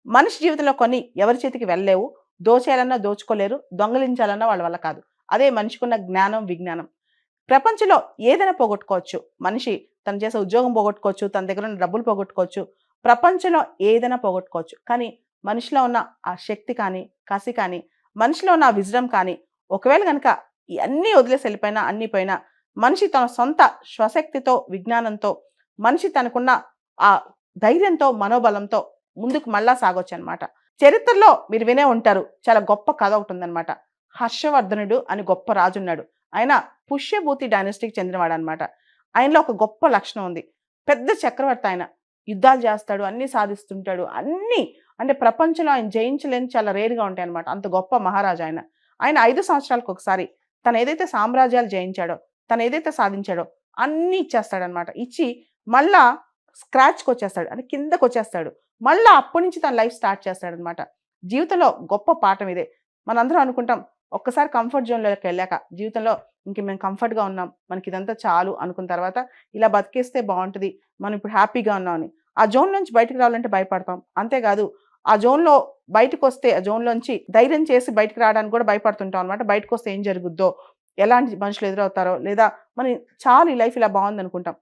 మనిషి జీవితంలో కొన్ని ఎవరి చేతికి వెళ్ళలేవు. దోచేయాలన్నా దోచుకోలేరు. దొంగిలించాలన్నా వాళ్ళ వల్ల కాదు. అదే మనిషికున్న జ్ఞానం, విజ్ఞానం. ప్రపంచంలో ఏదైనా పోగొట్టుకోవచ్చు. మనిషి తను చేసే ఉద్యోగం పోగొట్టుకోవచ్చు. తన దగ్గరున్న డబ్బులు పోగొట్టుకోవచ్చు. ప్రపంచంలో ఏదైనా పోగొట్టుకోవచ్చు. కానీ మనిషిలో ఉన్న ఆ శక్తి కానీ, కసి కానీ, మనిషిలో ఉన్న ఆ విజ్డమ్ కానీ, ఒకవేళ గనక ఇయన్నీ వదిలేసి ఎళ్ళిపోయినా, అన్నీ పోయినా, మనిషి తన సొంత స్వశక్తితో, విజ్ఞానంతో, మనిషి తనకున్న ఆ ధైర్యంతో, మనోబలంతో ముందుకు మళ్ళా సాగొచ్చనమాట. చరిత్రలో మీరు వినే ఉంటారు. చాలా గొప్ప కథ ఒకటుందనమాట. హర్షవర్ధనుడు అని గొప్ప రాజున్నాడు. ఆయన పుష్యభూతి డైనస్టీకి చెందినవాడనమాట. ఆయనలో ఒక గొప్ప లక్షణం ఉంది. పెద్ద చక్రవర్తి ఆయన. యుద్ధాలు చేస్తాడు, అన్నీ సాధిస్తుంటాడు. అన్నీ అంటే ప్రపంచంలో ఆయన జయించలేనివి చాలా రేర్‌గా ఉంటాయనమాట. అంత గొప్ప మహారాజు ఆయన. ఆయన 5 సంవత్సరాలకొకసారి తనేదైతే సామ్రాజ్యాలు జయించాడో, తనేదైతే సాధించాడో అన్నీ ఇచ్చేస్తాడనమాట. ఇచ్చి మళ్ళా స్క్రాచ్‌కొచ్చేస్తాడు. అంటే కిందకొచ్చేస్తాడు. మళ్ళా అప్పటి నుంచి తన లైఫ్ స్టార్ట్ చేస్తాడనమాట. జీవితంలో గొప్ప పాఠం ఇదే. మనందరం అనుకుంటాం ఒక్కసారి కంఫర్ట్ జోన్‌లోకెళ్ళాక జీవితంలో ఇంక మేము కంఫర్ట్‌గా ఉన్నాం. మనకిదంతా చాలు అనుకున్న తర్వాత ఇలా బతికేస్తే బావుంటది. మనం ఇప్పుడు హ్యాపీగా ఉన్నామని. ఆ జోన్ నుంచి బయటికి రావాలంటే భయపడతాం. అంతేకాదు ఆ జోన్‌లో బయటికొస్తే ఆ జోన్‌లోంచి ధైర్యం చేసి బయటికి రావడానికి కూడా భయపడుతుంటాం అనమాట. బయటకొస్తే ఏం జరుగుద్దో, ఎలాంటి మనుషులు ఎదురవుతారో, లేదా మనం చాలు ఈ లైఫ్ ఇలా బావుందనుకుంటాం.